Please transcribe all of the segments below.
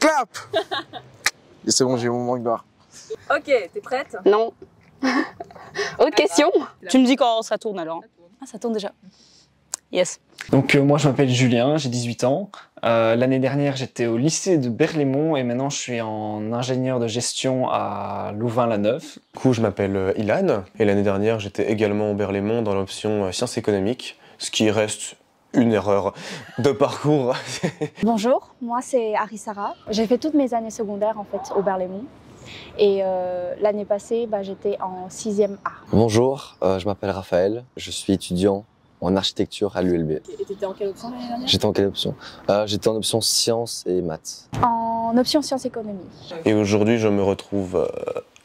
Clap. Et c'est bon, j'ai mon moment de gloire. Ok, t'es prête? Non. Autre question? Tu me dis quand ça tourne alors. Ah, ça tourne déjà. Yes. Donc moi je m'appelle Julien, j'ai 18 ans. L'année dernière j'étais au lycée de Berlaymont et maintenant je suis en ingénieur de gestion à Louvain-la-Neuve. Du coup je m'appelle Ilan et l'année dernière j'étais également au Berlaymont dans l'option sciences économiques, ce qui reste une erreur de parcours. Bonjour, moi c'est Arisara. J'ai fait toutes mes années secondaires en fait au Berlaymont. Et l'année passée, j'étais en 6e A. Bonjour, je m'appelle Raphaël, je suis étudiant en architecture à l'ULB. Et t'étais en quelle option l'année dernière? J'étais en quelle option? J'étais en option sciences et maths. En option sciences économie. Et aujourd'hui je me retrouve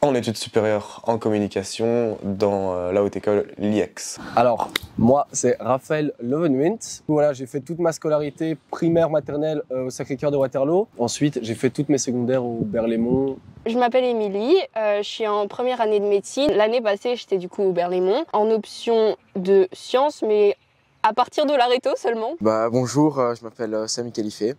en études supérieures en communication dans la haute école l'IEX. Alors, moi, c'est Raphaël Lovenwind. Voilà, j'ai fait toute ma scolarité primaire, maternelle au Sacré-Cœur de Waterloo. Ensuite, j'ai fait toutes mes secondaires au Berlaymont. Je m'appelle Émilie, je suis en première année de médecine. L'année passée, j'étais du coup au Berlaymont, en option de sciences, mais à partir de l'Areto seulement. Bonjour, je m'appelle Sami Khalifé.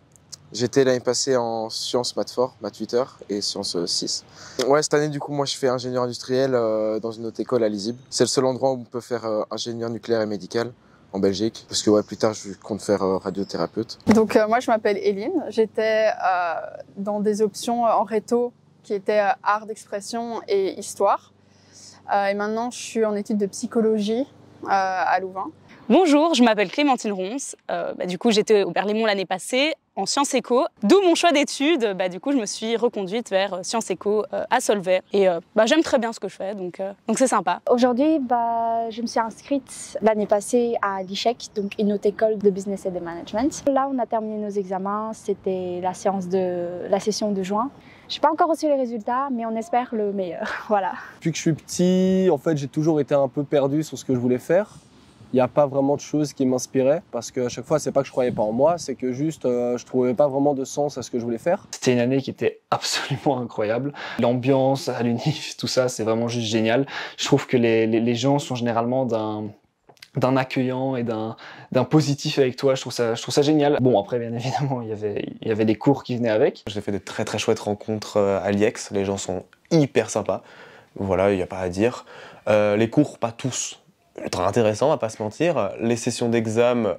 J'étais l'année passée en sciences maths fort, maths 8 heures et sciences 6. Ouais, cette année, du coup, moi, je fais ingénieur industriel dans une autre école à Lisible. C'est le seul endroit où on peut faire ingénieur nucléaire et médical en Belgique. Parce que plus tard, je compte faire radiothérapeute. Donc, moi, je m'appelle Eline. J'étais dans des options en réto qui étaient art d'expression et histoire. Et maintenant, je suis en études de psychologie à Louvain. Bonjour, je m'appelle Clémentine Ronce. Du coup, j'étais au Berlaymont l'année passée en sciences éco. D'où mon choix d'études. Du coup, je me suis reconduite vers sciences éco à Solvay. Et j'aime très bien ce que je fais, donc c'est sympa. Aujourd'hui, je me suis inscrite l'année passée à l'ICHEC, donc une autre école de business et de management. Là, on a terminé nos examens. C'était la session de juin. Je n'ai pas encore reçu les résultats, mais on espère le meilleur. Voilà. Depuis que je suis petit, en fait, j'ai toujours été un peu perdu sur ce que je voulais faire. Il n'y a pas vraiment de choses qui m'inspiraient parce qu'à chaque fois, c'est pas que je croyais pas en moi, c'est que juste je trouvais pas vraiment de sens à ce que je voulais faire. C'était une année qui était absolument incroyable. L'ambiance à l'UNIF, tout ça, c'est vraiment juste génial. Je trouve que les gens sont généralement d'un accueillant et d'un positif avec toi. Je trouve ça génial. Bon, après, bien évidemment, il y avait des cours qui venaient avec. J'ai fait de très très chouettes rencontres à l'IEX. Les gens sont hyper sympas. Voilà, il n'y a pas à dire. Les cours, pas tous. Très intéressant, on va pas se mentir. Les sessions d'examen,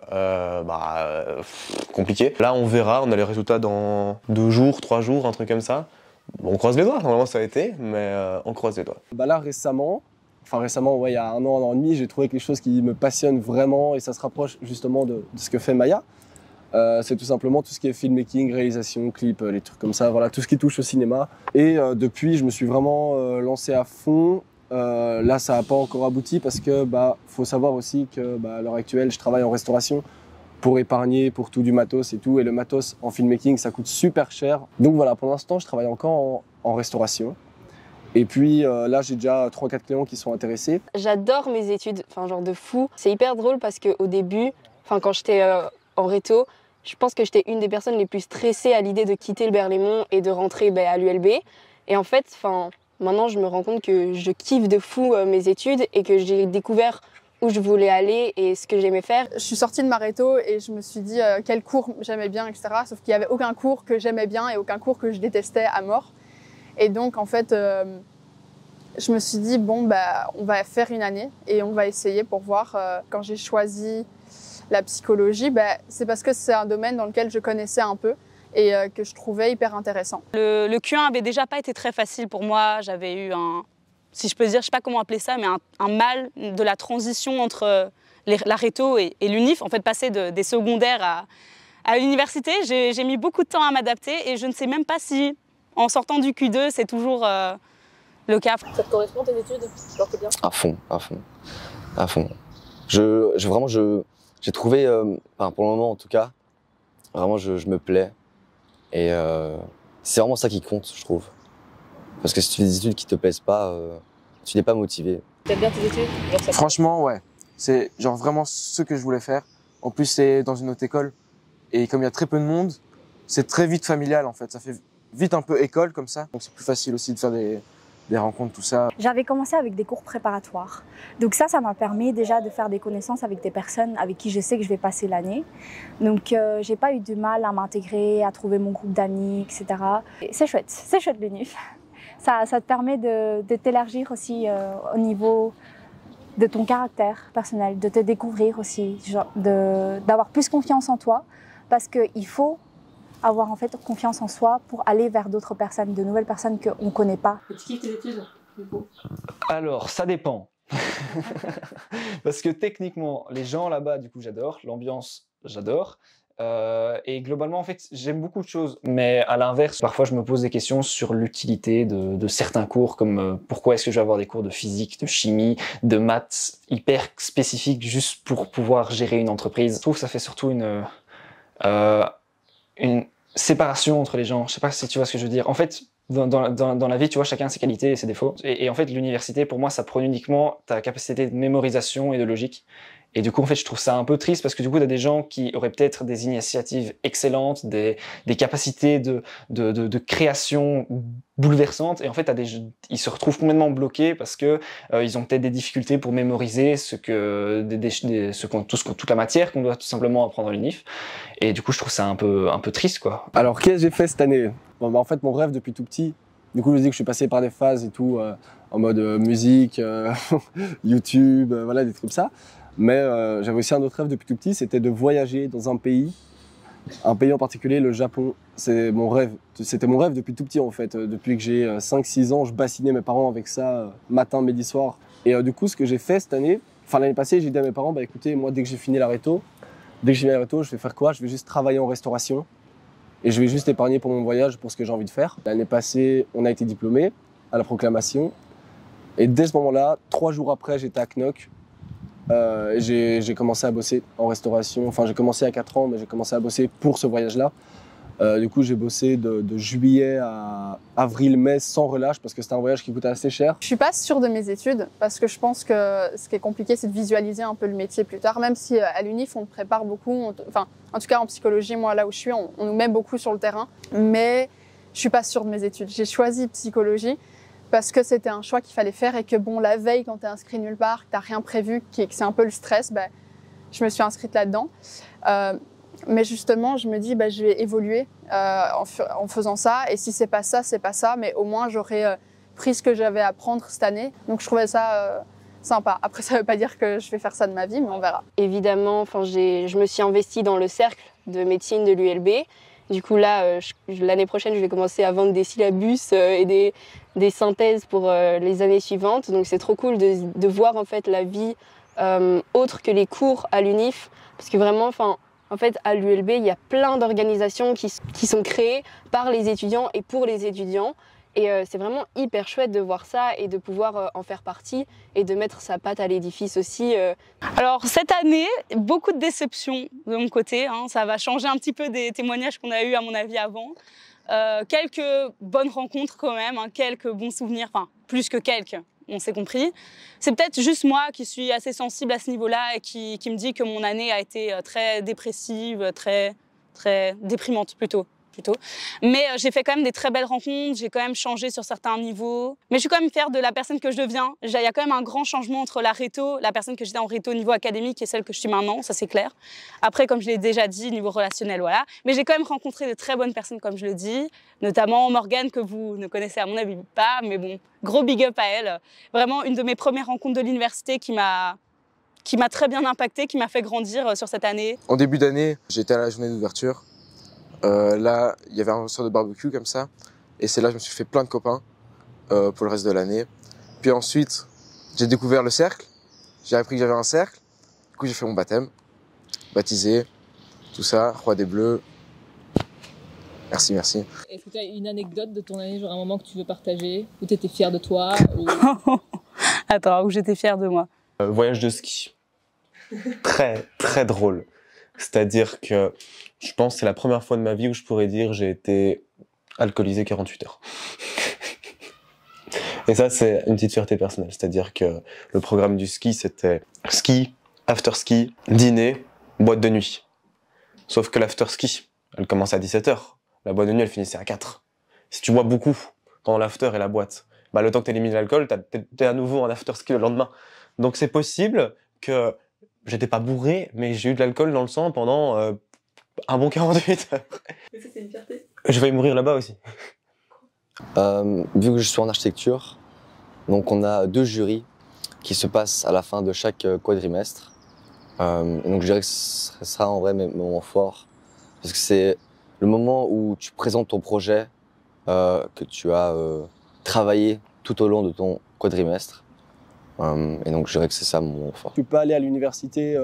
compliquées. Là, on verra, on a les résultats dans 2 jours, 3 jours, un truc comme ça. Bon, on croise les doigts, normalement ça a été, mais on croise les doigts. Là, récemment, il y a un an et demi, j'ai trouvé quelque chose qui me passionne vraiment et ça se rapproche justement de ce que fait Maya. C'est tout simplement tout ce qui est filmmaking, réalisation, clip, les trucs comme ça, voilà, tout ce qui touche au cinéma. Et depuis, je me suis vraiment lancé à fond. Là, ça n'a pas encore abouti parce que faut savoir aussi que à l'heure actuelle, je travaille en restauration pour épargner pour tout du matos et tout. Et le matos en filmmaking, ça coûte super cher. Donc voilà, pour l'instant, je travaille encore en restauration. Et puis là, j'ai déjà 3-4 clients qui sont intéressés. J'adore mes études, genre de fou. C'est hyper drôle parce qu'au début, quand j'étais en réto, je pense que j'étais une des personnes les plus stressées à l'idée de quitter le Berlaymont et de rentrer à l'ULB. Et en fait, maintenant, je me rends compte que je kiffe de fou mes études et que j'ai découvert où je voulais aller et ce que j'aimais faire. Je suis sortie de ma réto et je me suis dit quel cours j'aimais bien, etc. Sauf qu'il n'y avait aucun cours que j'aimais bien et aucun cours que je détestais à mort. Et donc, en fait, je me suis dit, on va faire une année et on va essayer pour voir. Quand j'ai choisi la psychologie, c'est parce que c'est un domaine dans lequel je connaissais un peu et que je trouvais hyper intéressant. Le Q1 avait déjà pas été très facile pour moi. J'avais eu si je peux dire, je sais pas comment appeler ça, mais un mal de la transition entre la réto et l'UNIF. En fait, passer des secondaires à l'université, j'ai mis beaucoup de temps à m'adapter et je ne sais même pas si, en sortant du Q2, c'est toujours le cas. Ça te correspond tes études? Genre, t'es bien? À fond. J'ai trouvé, pour le moment en tout cas, vraiment je me plais. Et c'est vraiment ça qui compte, je trouve. Parce que si tu fais des études qui te plaisent pas, tu n'es pas motivé. T'aimes bien tes études? Franchement, ouais. C'est vraiment ce que je voulais faire. En plus, c'est dans une autre école. Et comme il y a très peu de monde, c'est très vite familial en fait. Ça fait vite un peu école comme ça. Donc c'est plus facile aussi de faire des rencontres, tout ça. J'avais commencé avec des cours préparatoires. Donc ça m'a permis déjà de faire des connaissances avec des personnes avec qui je sais que je vais passer l'année. Donc j'ai pas eu de mal à m'intégrer, à trouver mon groupe d'amis, etc. C'est chouette l'UNIF. Ça te permet de t'élargir aussi au niveau de ton caractère personnel, de te découvrir aussi, d'avoir plus confiance en toi, parce qu'il faut avoir en fait confiance en soi pour aller vers d'autres personnes, de nouvelles personnes qu'on ne connaît pas. Tu kiffes tes études du coup? Alors, ça dépend. Parce que techniquement, les gens là-bas, du coup, j'adore. L'ambiance, j'adore. Et globalement, en fait, j'aime beaucoup de choses. Mais à l'inverse, parfois, je me pose des questions sur l'utilité de certains cours, comme pourquoi est-ce que je vais avoir des cours de physique, de chimie, de maths hyper spécifiques juste pour pouvoir gérer une entreprise. Je trouve que ça fait surtout une séparation entre les gens. Je sais pas si tu vois ce que je veux dire. En fait, dans la vie, tu vois, chacun a ses qualités et ses défauts. Et en fait, l'université, pour moi, ça prône uniquement ta capacité de mémorisation et de logique. Et du coup, en fait, je trouve ça un peu triste parce que du coup, tu as des gens qui auraient peut-être des initiatives excellentes, des capacités de création bouleversantes. Et en fait, ils se retrouvent complètement bloqués parce que ils ont peut-être des difficultés pour mémoriser toute la matière qu'on doit tout simplement apprendre à l'UNIF. Et du coup, je trouve ça un peu triste, quoi. Alors, qu'est-ce que j'ai fait cette année? En fait, mon rêve depuis tout petit, du coup, je dis que je suis passé par des phases et tout, en mode musique, YouTube, voilà, des trucs comme ça. Mais j'avais aussi un autre rêve depuis tout petit, c'était de voyager dans un pays en particulier, le Japon. C'était mon rêve depuis tout petit en fait. Depuis que j'ai 5-6 ans, je bassinais mes parents avec ça, matin, midi, soir. Et du coup, ce que j'ai fait cette année, l'année passée, j'ai dit à mes parents, bah écoutez, moi dès que j'ai fini la réto, je vais faire quoi? Je vais juste travailler en restauration et je vais juste épargner pour mon voyage, pour ce que j'ai envie de faire. L'année passée, on a été diplômés à la proclamation. Et dès ce moment-là, 3 jours après, j'étais à Knock. J'ai commencé à bosser en restauration. Enfin, j'ai commencé à 4 ans, mais j'ai commencé à bosser pour ce voyage-là. Du coup, j'ai bossé de juillet à avril-mai sans relâche parce que c'était un voyage qui coûtait assez cher. Je suis pas sûre de mes études parce que je pense que ce qui est compliqué, c'est de visualiser un peu le métier plus tard. Même si à l'UNIF, on te prépare beaucoup. En tout cas, en psychologie, moi, là où je suis, on nous met beaucoup sur le terrain. Mais je suis pas sûre de mes études. J'ai choisi psychologie parce que c'était un choix qu'il fallait faire et que bon, la veille, quand tu es inscrit nulle part, que tu n'as rien prévu, que c'est un peu le stress, je me suis inscrite là-dedans. Mais justement, je me dis, je vais évoluer en faisant ça. Et si c'est pas ça, c'est pas ça. Mais au moins, j'aurais pris ce que j'avais à prendre cette année. Donc, je trouvais ça sympa. Après, ça veut pas dire que je vais faire ça de ma vie, mais on verra. Évidemment, je me suis investie dans le cercle de médecine de l'ULB. Du coup, là, l'année prochaine, je vais commencer à vendre des syllabus et des synthèses pour les années suivantes. Donc, c'est trop cool de voir en fait la vie autre que les cours à l'UNIF. Parce que vraiment, en fait, à l'ULB, il y a plein d'organisations qui sont créées par les étudiants et pour les étudiants. Et c'est vraiment hyper chouette de voir ça et de pouvoir en faire partie et de mettre sa patte à l'édifice aussi. Alors cette année, beaucoup de déceptions de mon côté. Ça va changer un petit peu des témoignages qu'on a eus à mon avis avant. Quelques bonnes rencontres quand même, quelques bons souvenirs, plus que quelques, on s'est compris. C'est peut-être juste moi qui suis assez sensible à ce niveau-là et qui me dit que mon année a été très dépressive, très déprimante plutôt. Mais j'ai fait quand même des très belles rencontres, j'ai quand même changé sur certains niveaux. Mais je suis quand même fière de la personne que je deviens. Il y a quand même un grand changement entre la personne que j'étais en réto au niveau académique et celle que je suis maintenant, ça c'est clair. Après, comme je l'ai déjà dit, niveau relationnel, voilà. Mais j'ai quand même rencontré de très bonnes personnes, comme je le dis, notamment Morgane, que vous ne connaissez à mon avis pas, mais bon, gros big up à elle. Vraiment une de mes premières rencontres de l'université qui m'a très bien impactée, qui m'a fait grandir sur cette année. En début d'année, j'étais à la journée d'ouverture. Là, il y avait un sort de barbecue comme ça. Et c'est là que je me suis fait plein de copains pour le reste de l'année. Puis ensuite, j'ai découvert le cercle. J'ai appris que j'avais un cercle. Du coup, j'ai fait mon baptême. Baptisé, tout ça, roi des bleus. Merci. Est-ce que tu as une anecdote de ton année, genre un moment que tu veux partager, où tu étais fière de toi Attends, où j'étais fière de moi. Voyage de ski. Très, très drôle. C'est-à-dire que je pense que c'est la première fois de ma vie où je pourrais dire j'ai été alcoolisé 48 heures. Et ça, c'est une petite fierté personnelle. C'est-à-dire que le programme du ski, c'était ski, after-ski, dîner, boîte de nuit. Sauf que l'after-ski, elle commence à 17 heures. La boîte de nuit, elle finissait à 4. Si tu bois beaucoup pendant l'after et la boîte, bah, le temps que tu élimines l'alcool, t'es à nouveau en afterski le lendemain. Donc c'est possible que j'étais pas bourré, mais j'ai eu de l'alcool dans le sang pendant un bon 48 heures. Mais ça, c'est une fierté. Je vais y mourir là-bas aussi. Vu que je suis en architecture, donc on a 2 jurys qui se passent à la fin de chaque quadrimestre. Et donc je dirais que ce sera en vrai mes moments forts, parce que c'est le moment où tu présentes ton projet que tu as travaillé tout au long de ton quadrimestre. Et donc je dirais que c'est ça mon moment fort. Je suis pas allé à l'université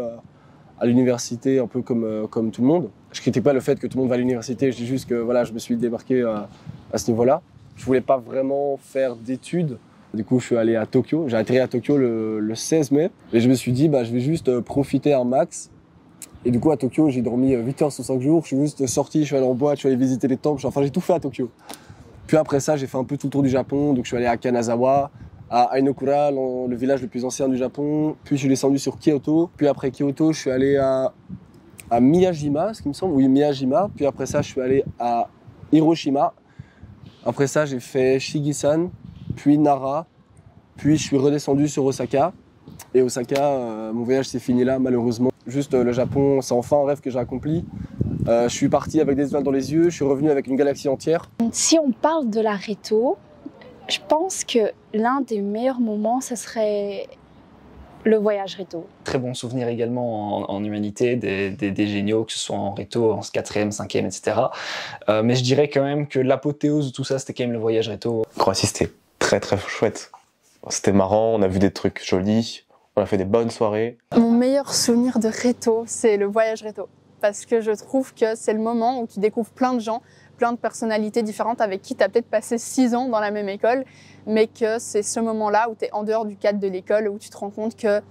un peu comme tout le monde. Je critique pas le fait que tout le monde va à l'université, je dis juste que voilà, je me suis démarqué à ce niveau-là. Je voulais pas vraiment faire d'études. Du coup, je suis allé à Tokyo. J'ai atterri à Tokyo le 16 mai. Et je me suis dit, bah, je vais juste profiter un max. Et du coup, à Tokyo, j'ai dormi 8 heures sur 5 jours. Je suis juste sorti, je suis allé en boîte, je suis allé visiter les temples. Enfin, j'ai tout fait à Tokyo. Puis après ça, j'ai fait un peu tout le tour du Japon. Donc, je suis allé à Kanazawa, à Ainokura, le village le plus ancien du Japon. Puis, je suis descendu sur Kyoto. Puis après Kyoto, je suis allé à Miyajima, ce qui me semble. Oui, Miyajima. Puis après ça, je suis allé à Hiroshima. Après ça, j'ai fait Shigisan, puis Nara, puis je suis redescendu sur Osaka. Et Osaka, mon voyage s'est fini là, malheureusement. Juste le Japon, c'est enfin un rêve que j'ai accompli. Je suis parti avec des étoiles dans les yeux, je suis revenu avec une galaxie entière. Si on parle de la réto, je pense que l'un des meilleurs moments, ce serait le voyage réto. Très bon souvenir également en humanité, des géniaux, que ce soit en réto, en 4e, 5e, etc. Mais je dirais quand même que l'apothéose de tout ça, c'était quand même le voyage réto. Croatie, c'était très très chouette. C'était marrant, on a vu des trucs jolis, on a fait des bonnes soirées. Mon meilleur souvenir de réto, c'est le voyage réto. Parce que je trouve que c'est le moment où tu découvres plein de gens, plein de personnalités différentes avec qui tu as peut-être passé 6 ans dans la même école, mais que c'est ce moment-là où tu es en dehors du cadre de l'école, où tu te rends compte que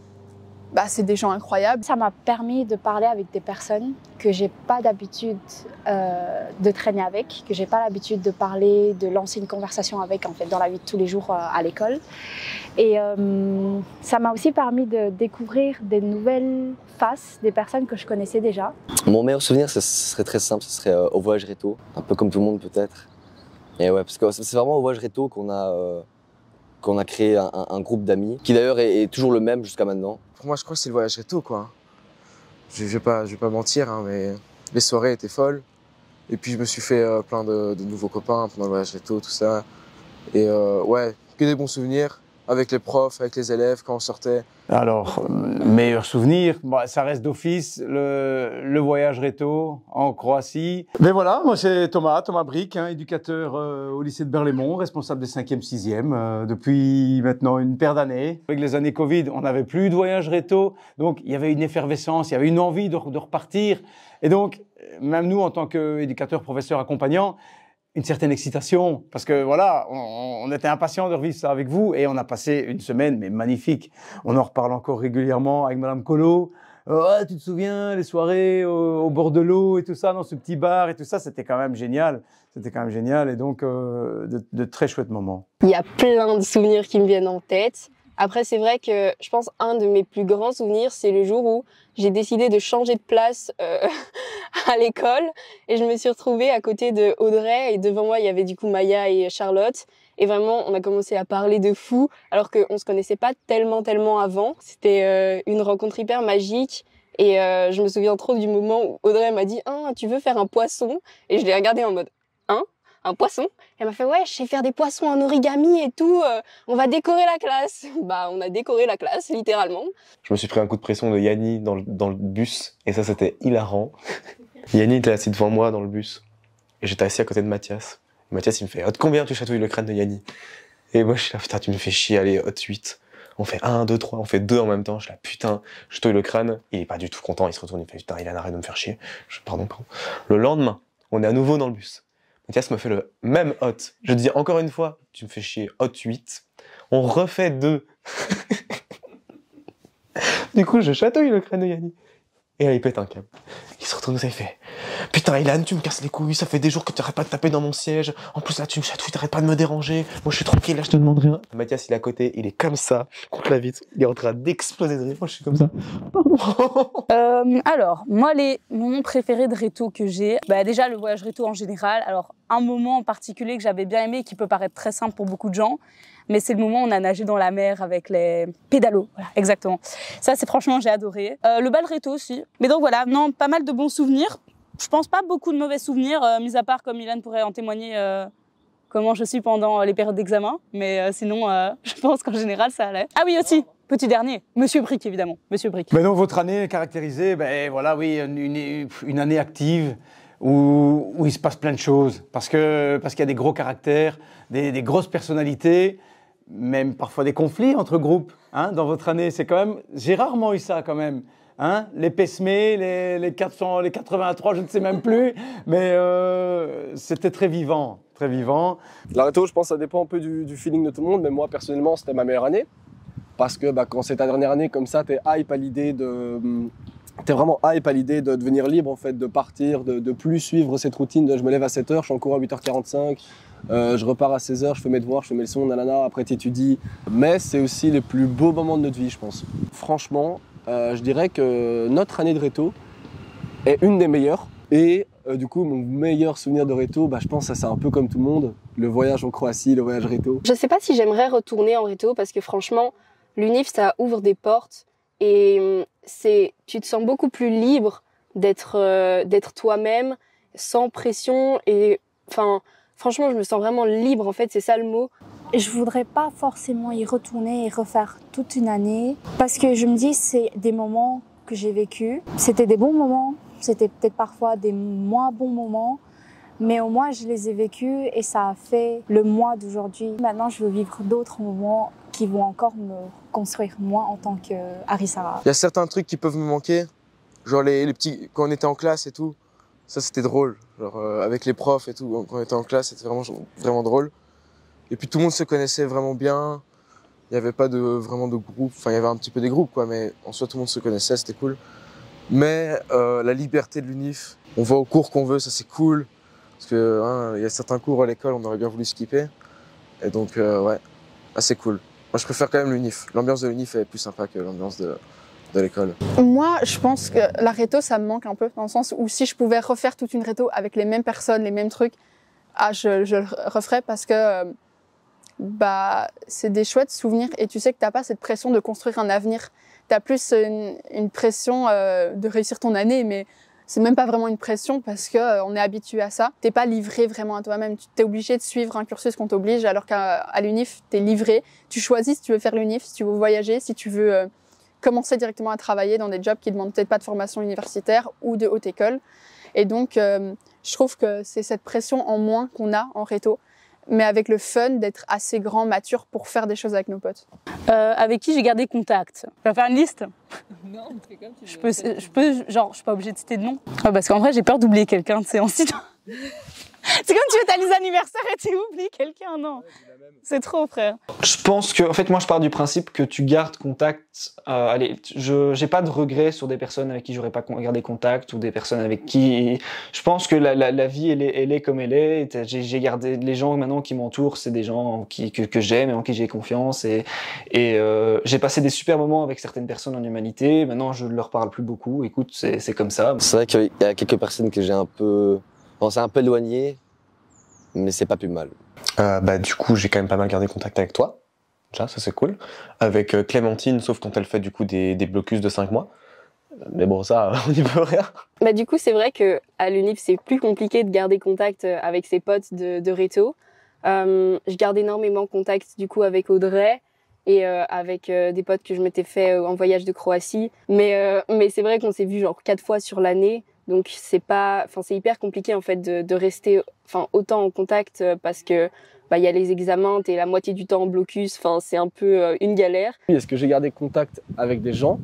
bah, c'est des gens incroyables. Ça m'a permis de parler avec des personnes que j'ai pas d'habitude de traîner avec, que j'ai pas l'habitude de parler, de lancer une conversation avec en fait dans la vie de tous les jours à l'école. Et ça m'a aussi permis de découvrir des nouvelles faces, des personnes que je connaissais déjà. Mon meilleur souvenir, ce serait très simple, ce serait au voyage réto, un peu comme tout le monde peut-être. Et ouais, parce que c'est vraiment au voyage réto qu'on a créé un groupe d'amis, qui d'ailleurs est toujours le même jusqu'à maintenant. Pour moi, je crois que c'est le voyage réto, quoi. Je vais pas mentir, hein, mais les soirées étaient folles. Et puis, je me suis fait plein de nouveaux copains pendant le voyage réto, tout ça. Et ouais, que des bons souvenirs avec les profs, avec les élèves, quand on sortait. Alors, meilleur souvenir, ça reste d'office, le voyage réto en Croatie. Mais voilà, moi c'est Thomas Bric, éducateur au lycée de Berlaymont, responsable des 5e, 6e, depuis maintenant une paire d'années. Avec les années Covid, on n'avait plus de voyage réto, donc il y avait une effervescence, il y avait une envie de repartir. Et donc, même nous, en tant qu'éducateurs, professeurs, accompagnants, une certaine excitation, parce que voilà, on était impatients de revivre ça avec vous, et on a passé une semaine, mais magnifique. On en reparle encore régulièrement avec Madame Colo. Ouais, tu te souviens, les soirées au bord de l'eau et tout ça, dans ce petit bar et tout ça, c'était quand même génial. C'était quand même génial, et donc de très chouettes moments. Il y a plein de souvenirs qui me viennent en tête. Après, c'est vrai que je pense un de mes plus grands souvenirs, c'est le jour où j'ai décidé de changer de place à l'école, et je me suis retrouvée à côté de Audrey, et devant moi, il y avait du coup Maya et Charlotte. Et vraiment, on a commencé à parler de fou, alors qu'on se connaissait pas tellement avant. C'était une rencontre hyper magique. Et je me souviens trop du moment où Audrey m'a dit « Ah, tu veux faire un poisson ?» Et je l'ai regardée en mode « Hein ? Un poisson ?» Et elle m'a fait « Ouais, je sais faire des poissons en origami et tout, on va décorer la classe. » Bah, on a décoré la classe, littéralement. Je me suis pris un coup de pression de Yanni dans le bus, et ça, c'était hilarant. Yanni était assis devant moi dans le bus, et j'étais assis à côté de Mathias. Et Mathias, il me fait « Hot, combien tu chatouilles le crâne de Yanni ?» Et moi, je suis là « Putain, tu me fais chier, allez, hot 8. » On fait 1, 2, 3, on fait 2 en même temps. Je suis là, putain, je touille le crâne. Il est pas du tout content, il se retourne, il fait putain, Ilan, arrête de me faire chier. Pardon. Le lendemain, on est à nouveau dans le bus. Mathias me fait le même hot. Je dis encore une fois, tu me fais chier, hot 8. On refait 2. Du coup, je chatouille le crâne de Yanni. Et là, il pète un câble. Il se retourne, ça, il fait putain, Ilan, tu me casses les couilles, ça fait des jours que tu arrêtes pas de taper dans mon siège. En plus, là, tu me chatouilles, t'arrêtes pas de me déranger. Moi, je suis tranquille, là, je te demande rien. Mathias, il est à côté, il est comme ça, contre la vitre. Il est en train d'exploser de rire. Moi, je suis comme ça. Alors, moi, les moments préférés de réto que j'ai, déjà le voyage réto en général. Alors, un moment en particulier que j'avais bien aimé, qui peut paraître très simple pour beaucoup de gens, Mais c'est le moment où on a nagé dans la mer avec les pédalos. Voilà, exactement. Ça, c'est franchement, j'ai adoré. Le bal réto aussi. Mais donc voilà, non, pas mal de bons souvenirs. Je pense pas beaucoup de mauvais souvenirs, mis à part, comme Ilan pourrait en témoigner, comment je suis pendant les périodes d'examen. Mais sinon, je pense qu'en général, ça allait. Ah oui, aussi, petit dernier, Monsieur Brick, évidemment. Monsieur Brick. Mais donc, votre année est caractérisée, ben voilà, oui, une année active où il se passe plein de choses. Parce qu'il y a des gros caractères, des grosses personnalités, même parfois des conflits entre groupes. Hein, dans votre année, c'est quand même... J'ai rarement eu ça, quand même. Hein, les Pesmé, les 400, les 83, je ne sais même plus, mais c'était très vivant, très vivant. La réto, je pense, ça dépend un peu du feeling de tout le monde, mais moi, personnellement, c'était ma meilleure année. Parce que quand c'est ta dernière année comme ça, t'es vraiment hype à l'idée de devenir libre, en fait, de partir, de plus suivre cette routine de je me lève à 7h, je suis en cours à 8h45, je repars à 16h, je fais mes devoirs, je fais mes leçons, nanana, après t'étudies. Mais c'est aussi les plus beaux moments de notre vie, je pense. Franchement, je dirais que notre année de réto est une des meilleures. Et du coup, mon meilleur souvenir de réto, je pense que c'est un peu comme tout le monde, le voyage en Croatie, le voyage réto. Je sais pas si j'aimerais retourner en réto parce que franchement, l'UNIF, ça ouvre des portes et tu te sens beaucoup plus libre d'être toi-même, sans pression et franchement, je me sens vraiment libre en fait, c'est ça le mot. Je voudrais pas forcément y retourner et refaire toute une année parce que je me dis c'est des moments que j'ai vécus. C'était des bons moments, c'était peut-être parfois des moins bons moments, mais au moins je les ai vécus et ça a fait le moi d'aujourd'hui. Maintenant, je veux vivre d'autres moments qui vont encore me construire moi en tant qu'Arisara. Il y a certains trucs qui peuvent me manquer, genre les petits quand on était en classe et tout. Ça c'était drôle, genre avec les profs et tout, quand on était en classe, c'était vraiment drôle. Et puis tout le monde se connaissait vraiment bien. Il n'y avait pas vraiment de groupe. Enfin, il y avait un petit peu des groupes, quoi, mais en soi, tout le monde se connaissait, c'était cool. Mais la liberté de l'UNIF, on va aux cours qu'on veut, ça c'est cool. Parce que il y a certains cours à l'école, on aurait bien voulu skipper. Et donc, ouais, assez cool. Moi, je préfère quand même l'UNIF. L'ambiance de l'UNIF est plus sympa que l'ambiance de l'école. Moi, je pense que la réto, ça me manque un peu, dans le sens où si je pouvais refaire toute une réto avec les mêmes personnes, les mêmes trucs, je le referais parce que c'est des chouettes souvenirs et tu sais que t'as pas cette pression de construire un avenir. T'as plus une pression de réussir ton année, mais c'est même pas vraiment une pression parce que on est habitué à ça. T'es pas livré vraiment à toi-même. Tu t'es obligé de suivre un cursus qu'on t'oblige, alors qu'à l'UNIF, t'es livré. Tu choisis si tu veux faire l'UNIF, si tu veux voyager, si tu veux commencer directement à travailler dans des jobs qui demandent peut-être pas de formation universitaire ou de haute école. Et donc, je trouve que c'est cette pression en moins qu'on a en réto, mais avec le fun d'être assez grand, mature pour faire des choses avec nos potes. Avec qui j'ai gardé contact. Je vais faire une liste. Non, fais comme tu veux. Je suis pas obligée de citer de nom. Parce qu'en vrai, j'ai peur d'oublier quelqu'un, tu sais, ensuite. C'est comme tu fais ta liste d'anniversaire et tu oublies quelqu'un, non? C'est trop, frère. Je pense que, en fait, moi, je pars du principe que tu gardes contact. J'ai pas de regrets sur des personnes avec qui j'aurais pas gardé contact ou des personnes avec qui. Je pense que la vie, elle est comme elle est. J'ai gardé les gens maintenant qui m'entourent, c'est des gens que j'aime et en qui j'ai confiance et j'ai passé des super moments avec certaines personnes en humanité. Maintenant, je leur parle plus beaucoup. Écoute, c'est comme ça. C'est vrai qu'il y a quelques personnes que j'ai un peu éloignées, mais c'est pas plus mal. Du coup, j'ai quand même pas mal gardé contact avec toi. Déjà, ça c'est cool. Avec Clémentine, sauf quand elle fait du coup des blocus de 5 mois. Mais bon, ça, on n'y peut rien. Du coup, c'est vrai qu'à l'UNIF, c'est plus compliqué de garder contact avec ses potes de réto. Je garde énormément contact du coup avec Audrey et avec des potes que je m'étais fait en voyage de Croatie. Mais c'est vrai qu'on s'est vu genre 4 fois sur l'année. Donc c'est hyper compliqué en fait de rester autant en contact parce que il y a les examens, t'es la moitié du temps en blocus, c'est un peu une galère. Est-ce que j'ai gardé contact avec des gens?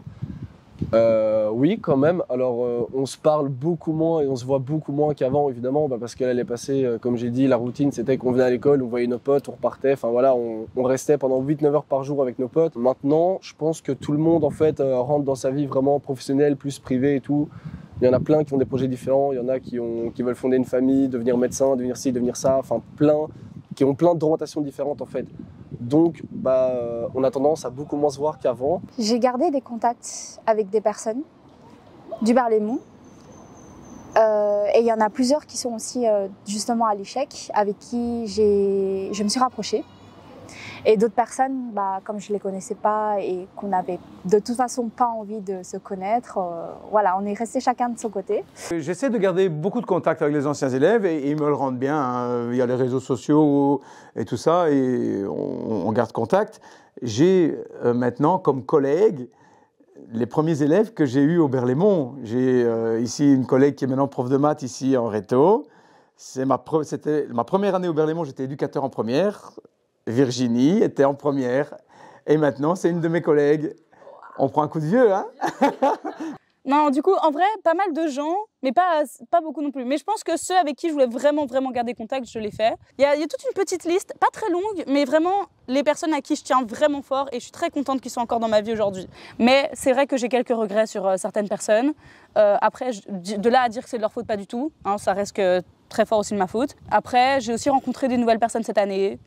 Oui, quand même. Alors on se parle beaucoup moins et on se voit beaucoup moins qu'avant, évidemment, parce que là, elle est passée, comme j'ai dit, la routine c'était qu'on venait à l'école, on voyait nos potes, on repartait, on restait pendant 8-9 heures par jour avec nos potes. Maintenant, je pense que tout le monde en fait rentre dans sa vie vraiment professionnelle, plus privée et tout. Il y en a plein qui ont des projets différents, il y en a qui veulent fonder une famille, devenir médecin, devenir ci, devenir ça, qui ont plein d'orientations différentes en fait. Donc, on a tendance à beaucoup moins se voir qu'avant. J'ai gardé des contacts avec des personnes du Berlaymont. Et il y en a plusieurs qui sont aussi justement à l'échec, avec qui je me suis rapprochée. Et d'autres personnes, comme je ne les connaissais pas et qu'on n'avait de toute façon pas envie de se connaître, voilà, on est resté chacun de son côté. J'essaie de garder beaucoup de contact avec les anciens élèves et ils me le rendent bien. Hein. Il y a les réseaux sociaux et tout ça et on garde contact. J'ai maintenant comme collègue les premiers élèves que j'ai eus au Berlaymont. J'ai ici une collègue qui est maintenant prof de maths ici en réto. C'était ma première année au Berlaymont, j'étais éducateur en première. Virginie était en première et maintenant c'est une de mes collègues. On prend un coup de vieux, hein? Non, du coup, en vrai, pas mal de gens, mais pas beaucoup non plus. Mais je pense que ceux avec qui je voulais vraiment garder contact, je l'ai fait. Il y a toute une petite liste, pas très longue, mais vraiment les personnes à qui je tiens vraiment fort et je suis très contente qu'ils soient encore dans ma vie aujourd'hui. Mais c'est vrai que j'ai quelques regrets sur certaines personnes. Après, de là à dire que c'est de leur faute, pas du tout. Hein, ça reste que très fort aussi de ma faute. Après, j'ai aussi rencontré des nouvelles personnes cette année.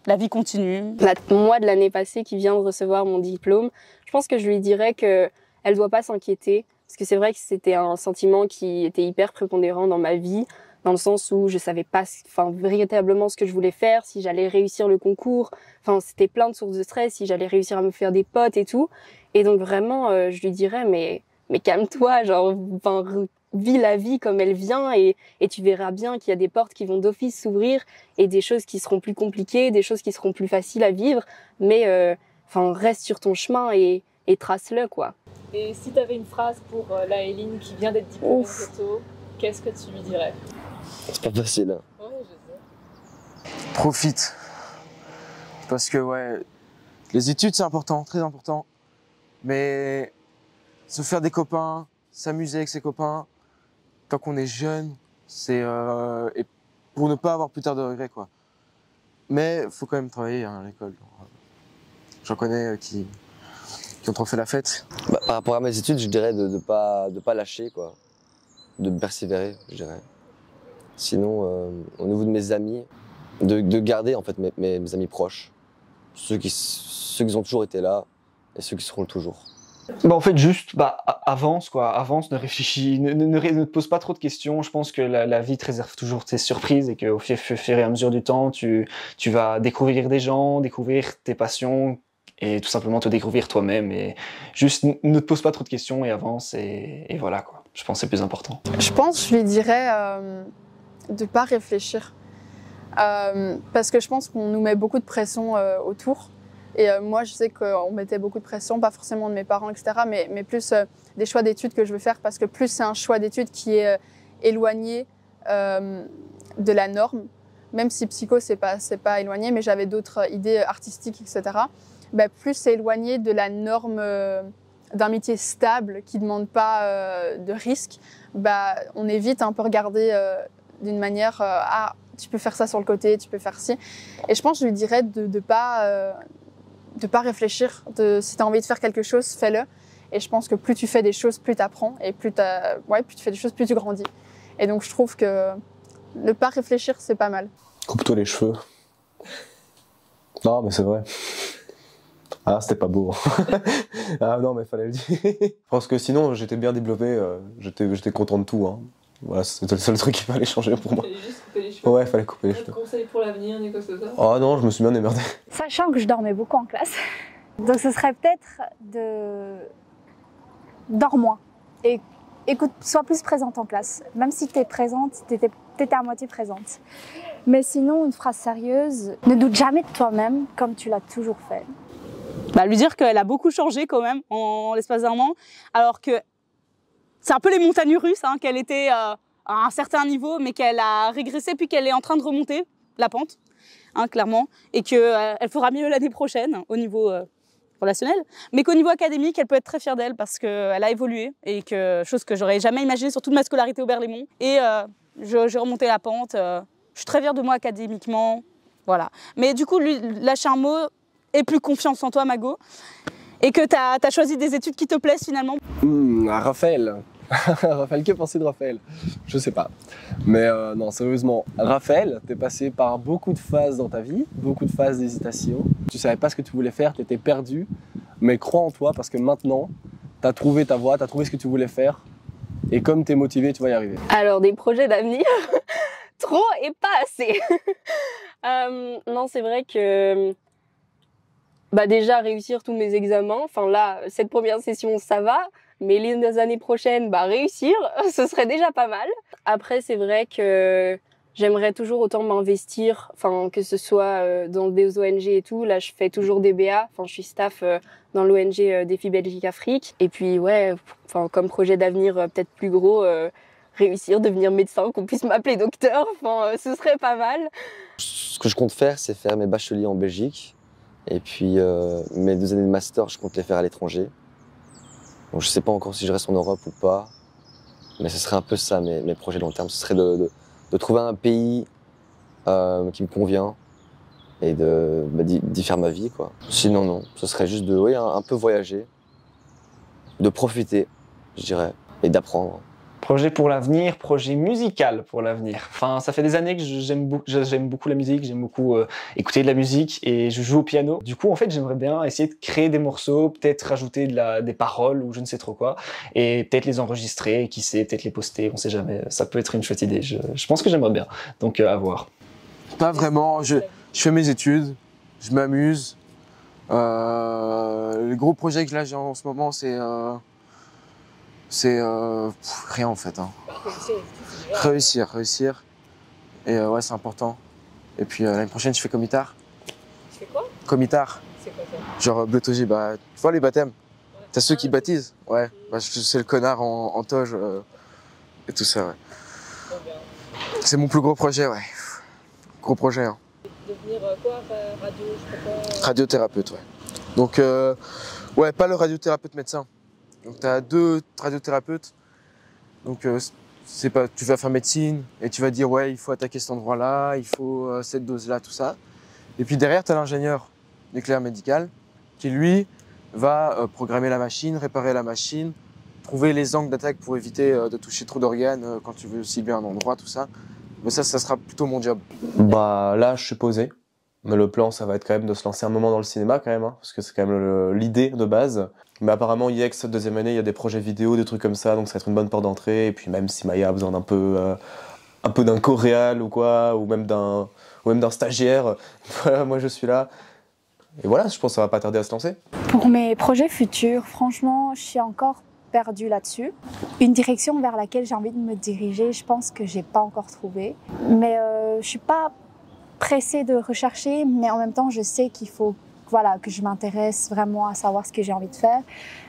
La vie continue. Moi de l'année passée qui vient de recevoir mon diplôme, je pense que je lui dirais qu'elle ne doit pas s'inquiéter. Parce que c'est vrai que c'était un sentiment qui était hyper prépondérant dans ma vie, dans le sens où je savais pas véritablement ce que je voulais faire, si j'allais réussir le concours. Enfin, c'était plein de sources de stress, si j'allais réussir à me faire des potes et tout. Et donc vraiment, je lui dirais, mais calme-toi, genre, vis la vie comme elle vient et tu verras bien qu'il y a des portes qui vont d'office s'ouvrir et des choses qui seront plus compliquées, des choses qui seront plus faciles à vivre. Mais reste sur ton chemin et trace-le, quoi. Et si tu avais une phrase pour la Éline qui vient d'être diplômée de réto, qu'est-ce que tu lui dirais? C'est pas facile. Hein. Ouais, je sais. Profite. Parce que les études c'est important, très important. Mais se faire des copains, s'amuser avec ses copains, tant qu'on est jeune, c'est et pour ne pas avoir plus tard de regrets, quoi. Mais faut quand même travailler à l'école. J'en connais qui ont trop fait la fête. Par rapport à mes études, je dirais de pas lâcher, quoi. De persévérer, je dirais. Sinon, au niveau de mes amis, de garder en fait mes amis proches. Ceux qui ont toujours été là et ceux qui seront toujours. En fait, juste, avance, quoi. Avance, ne réfléchis, ne te pose pas trop de questions. Je pense que la vie te réserve toujours tes surprises et qu'au fur et à mesure du temps, tu vas découvrir des gens, découvrir tes passions et tout simplement te découvrir toi-même. Et juste, ne te pose pas trop de questions et avance et voilà, quoi. Je pense que c'est le plus important. Je pense que je lui dirais de ne pas réfléchir. Parce que je pense qu'on nous met beaucoup de pression autour. Et moi, je sais qu'on mettait beaucoup de pression, pas forcément de mes parents, etc., mais plus des choix d'études que je veux faire, parce que plus c'est un choix d'études qui est éloigné de la norme, même si psycho, c'est pas éloigné, mais j'avais d'autres idées artistiques, etc., plus c'est éloigné de la norme d'un métier stable qui ne demande pas de risque, on est vite un peu regardé d'une manière tu peux faire ça sur le côté, tu peux faire ci. Et je pense que je lui dirais de pas réfléchir. Si tu as envie de faire quelque chose, fais-le. Et je pense que plus tu fais des choses, plus tu apprends. Et plus tu fais des choses, plus tu grandis. Et donc je trouve que ne pas réfléchir, c'est pas mal. Coupe-toi les cheveux. Non, mais c'est vrai. Ah, c'était pas beau. Ah non, mais fallait le dire. Parce que sinon, j'étais bien développé. J'étais content de tout. Hein. Voilà, c'était le seul truc qu'il fallait changer pour moi. Fallait juste couper les cheveux. Ouais, fallait couper les cheveux. Pas de conseils pour l'avenir, ni quoi que ce soit. Ah non, je me suis bien démerdé. Sachant que je dormais beaucoup en classe, donc ce serait peut-être de... Dors moins et écoute, sois plus présente en classe. Même si tu es présente, t'étais à moitié présente. Mais sinon, une phrase sérieuse, ne doute jamais de toi-même comme tu l'as toujours fait. Lui dire qu'elle a beaucoup changé quand même en l'espace d'un an, alors que c'est un peu les montagnes russes, hein, qu'elle était à un certain niveau, mais qu'elle a régressé puis qu'elle est en train de remonter la pente, hein, clairement, et qu'elle fera mieux l'année prochaine au niveau relationnel, mais qu'au niveau académique, elle peut être très fière d'elle parce qu'elle a évolué, et chose que j'aurais jamais imaginé sur toute ma scolarité au Berlaymont. Et j'ai remonté la pente, je suis très fière de moi académiquement, voilà. Mais du coup, lui, lâcher un mot, aie plus confiance en toi, Mago, et que tu as choisi des études qui te plaisent finalement. Raphaël. Raphaël, que penser de Raphaël? Je sais pas. Mais non, sérieusement, Raphaël, t'es passé par beaucoup de phases dans ta vie, beaucoup de phases d'hésitation. Tu savais pas ce que tu voulais faire, t'étais perdu, mais crois en toi parce que maintenant, t'as trouvé ta voie, t'as trouvé ce que tu voulais faire. Et comme t'es motivé, tu vas y arriver. Alors, des projets d'avenir, trop et pas assez. Non, c'est vrai que bah déjà réussir tous mes examens. Enfin là, cette première session, ça va. Mais les années prochaines, bah réussir, ce serait déjà pas mal. Après, c'est vrai que j'aimerais toujours autant m'investir, enfin que ce soit dans des ONG et tout. Là, je fais toujours des BA. Enfin, je suis staff dans l'ONG Défi Belgique Afrique. Et puis ouais, enfin comme projet d'avenir peut-être plus gros, réussir, devenir médecin, qu'on puisse m'appeler docteur. Enfin, ce serait pas mal. Ce que je compte faire, c'est faire mes bacheliers en Belgique. Et puis mes 2 années de master, je compte les faire à l'étranger. Donc, je ne sais pas encore si je reste en Europe ou pas, mais ce serait un peu ça mes projets long terme. Ce serait de trouver un pays qui me convient et d'y faire ma vie, quoi. Sinon, non. Ce serait juste de un peu voyager, de profiter, je dirais, et d'apprendre. Projet pour l'avenir, projet musical pour l'avenir. Enfin, ça fait des années que j'aime beaucoup la musique, j'aime beaucoup écouter de la musique et je joue au piano. Du coup, en fait, j'aimerais bien essayer de créer des morceaux, peut-être rajouter des paroles ou je ne sais trop quoi, et peut-être les enregistrer, qui sait, peut-être les poster, on sait jamais. Ça peut être une chouette idée. Je pense que j'aimerais bien. Donc, à voir. Pas vraiment. Je fais mes études, je m'amuse. Le gros projet que là j'ai en ce moment, c'est rien en fait. Hein. Réussir. Et ouais, c'est important. Et puis l'année prochaine, je fais comitard. Tu fais quoi? Comitard. C'est quoi ça? Genre bleutogie, bah, tu vois les baptêmes. T'as ceux qui baptisent. Ouais, bah, c'est le connard en toge et tout ça, ouais. C'est mon plus gros projet, ouais. Gros projet, hein. Devenir quoi? Radio, je sais pas quoi. Radiothérapeute, ouais. Donc, ouais, pas le radiothérapeute médecin. Donc, tu as 2 radiothérapeutes. Donc, c'est pas, tu vas faire médecine et tu vas dire, ouais, il faut attaquer cet endroit-là, il faut cette dose-là, tout ça. Et puis derrière, tu as l'ingénieur nucléaire médical qui, lui, va programmer la machine, réparer la machine, trouver les angles d'attaque pour éviter de toucher trop d'organes quand tu veux cibler un endroit, tout ça. Mais ça sera plutôt mon job. Bah là, je suis posé. Mais le plan, ça va être quand même de se lancer un moment dans le cinéma quand même, hein, parce que c'est quand même l'idée de base. Mais apparemment, IEX, 2e année, il y a des projets vidéo, des trucs comme ça, donc ça va être une bonne porte d'entrée. Et puis même si Maya a besoin d'un peu d'un co-réal ou quoi, ou même d'un stagiaire, voilà, moi je suis là. Et voilà, je pense que ça va pas tarder à se lancer. Pour mes projets futurs, franchement, je suis encore perdue là-dessus. Une direction vers laquelle j'ai envie de me diriger, je pense que j'ai pas encore trouvé. Mais je suis pas pressée de rechercher, mais en même temps, je sais qu'il faut que je m'intéresse vraiment à savoir ce que j'ai envie de faire.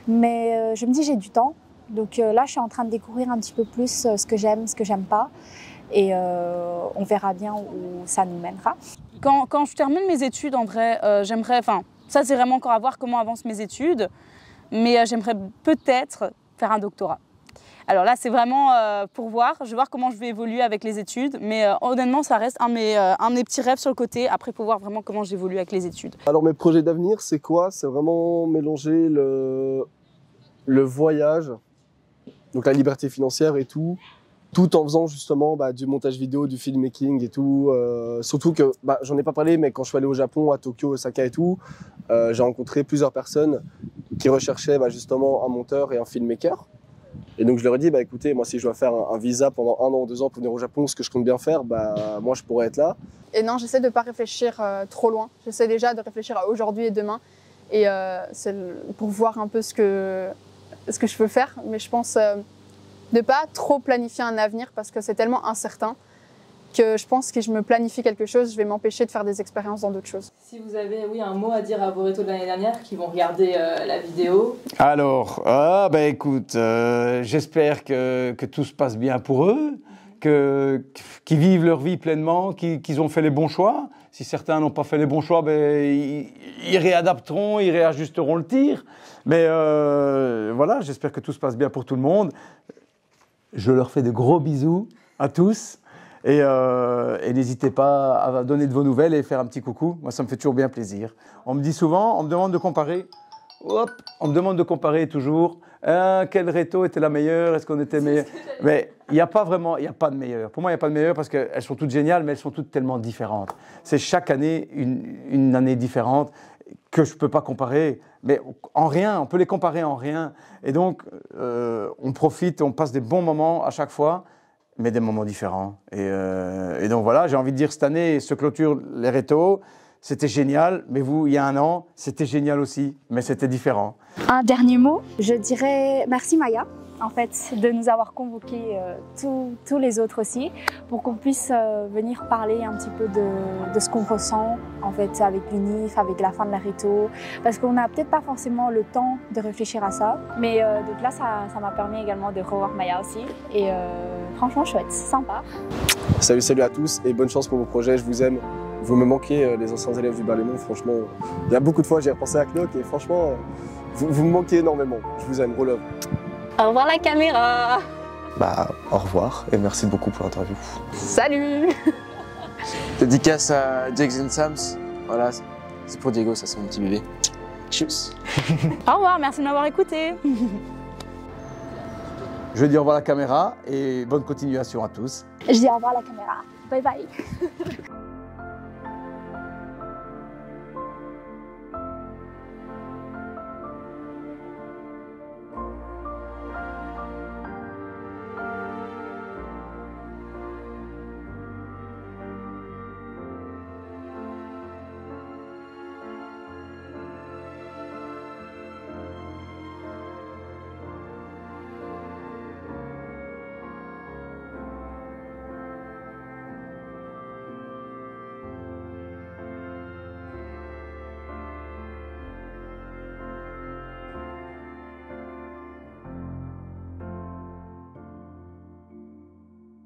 Mais je me dis, j'ai du temps. Donc là, je suis en train de découvrir un petit peu plus ce que j'aime, ce que j'aime pas. Et on verra bien où ça nous mènera. Quand je termine mes études, en vrai, j'aimerais... Enfin, ça, c'est vraiment encore à voir comment avancent mes études. Mais j'aimerais peut-être faire un doctorat. Alors là, c'est vraiment pour voir. Je vais voir comment je vais évoluer avec les études. Mais honnêtement, ça reste un de mes petits rêves sur le côté. Après, pour voir vraiment comment j'évolue avec les études. Alors mes projets d'avenir, c'est quoi? C'est vraiment mélanger le voyage, donc la liberté financière et tout en faisant justement du montage vidéo, du filmmaking et tout. Surtout que, j'en ai pas parlé, mais quand je suis allé au Japon, à Tokyo, Osaka et tout, j'ai rencontré plusieurs personnes qui recherchaient justement un monteur et un filmmaker. Et donc je leur ai dit, écoutez, moi si je dois faire un visa pendant 1 an, 2 ans pour venir au Japon, ce que je compte bien faire, moi je pourrais être là. Et non, j'essaie de ne pas réfléchir trop loin. J'essaie déjà de réfléchir à aujourd'hui et demain. Et c'est pour voir un peu ce que je peux faire. Mais je pense de ne pas trop planifier un avenir parce que c'est tellement incertain que je pense que je me planifie quelque chose, je vais m'empêcher de faire des expériences dans d'autres choses. Si vous avez un mot à dire à vos rétos de l'année dernière qui vont regarder la vidéo. Alors, écoute, j'espère que tout se passe bien pour eux, qu'ils vivent leur vie pleinement, qu'ils ont fait les bons choix. Si certains n'ont pas fait les bons choix, ils réadapteront, ils réajusteront le tir. Mais voilà, j'espère que tout se passe bien pour tout le monde. Je leur fais de gros bisous à tous. Et n'hésitez pas à donner de vos nouvelles et faire un petit coucou. Moi, ça me fait toujours bien plaisir. On me dit souvent, on me demande de comparer. On me demande de comparer toujours. Quel réto était la meilleure? Est-ce qu'on était meilleur? Mais il n'y a pas de meilleure. Pour moi, il n'y a pas de meilleure parce qu'elles sont toutes géniales, mais elles sont toutes tellement différentes. C'est chaque année une année différente que je ne peux pas comparer. Mais en rien, on peut les comparer en rien. Et donc, on profite, on passe des bons moments à chaque fois, mais des moments différents. Et donc voilà, j'ai envie de dire, cette année se clôture les rétos. c'était génial, mais vous, il y a un an, c'était génial aussi, mais c'était différent. Un dernier mot, je dirais merci Maya, en fait, de nous avoir convoqués tous les autres aussi, pour qu'on puisse venir parler un petit peu de ce qu'on ressent, en fait, avec l'UNIF, avec la fin de la réto, parce qu'on n'a peut-être pas forcément le temps de réfléchir à ça, mais donc là, ça m'a permis également de revoir Maya aussi, et franchement chouette, sympa. Salut à tous et bonne chance pour vos projets, je vous aime. Vous me manquez, les anciens élèves du Berlaymont, franchement. Il y a beaucoup de fois, j'ai repensé à Knock et franchement, vous me manquez énormément. Je vous aime, gros love. Au revoir la caméra. Au revoir et merci beaucoup pour l'interview. Salut. Dédicace à Jakes and Sams. Voilà, c'est pour Diego, ça c'est mon petit bébé. Cheers. Au revoir, merci de m'avoir écouté. Je dis au revoir à la caméra et bonne continuation à tous. Je dis au revoir à la caméra. Bye bye.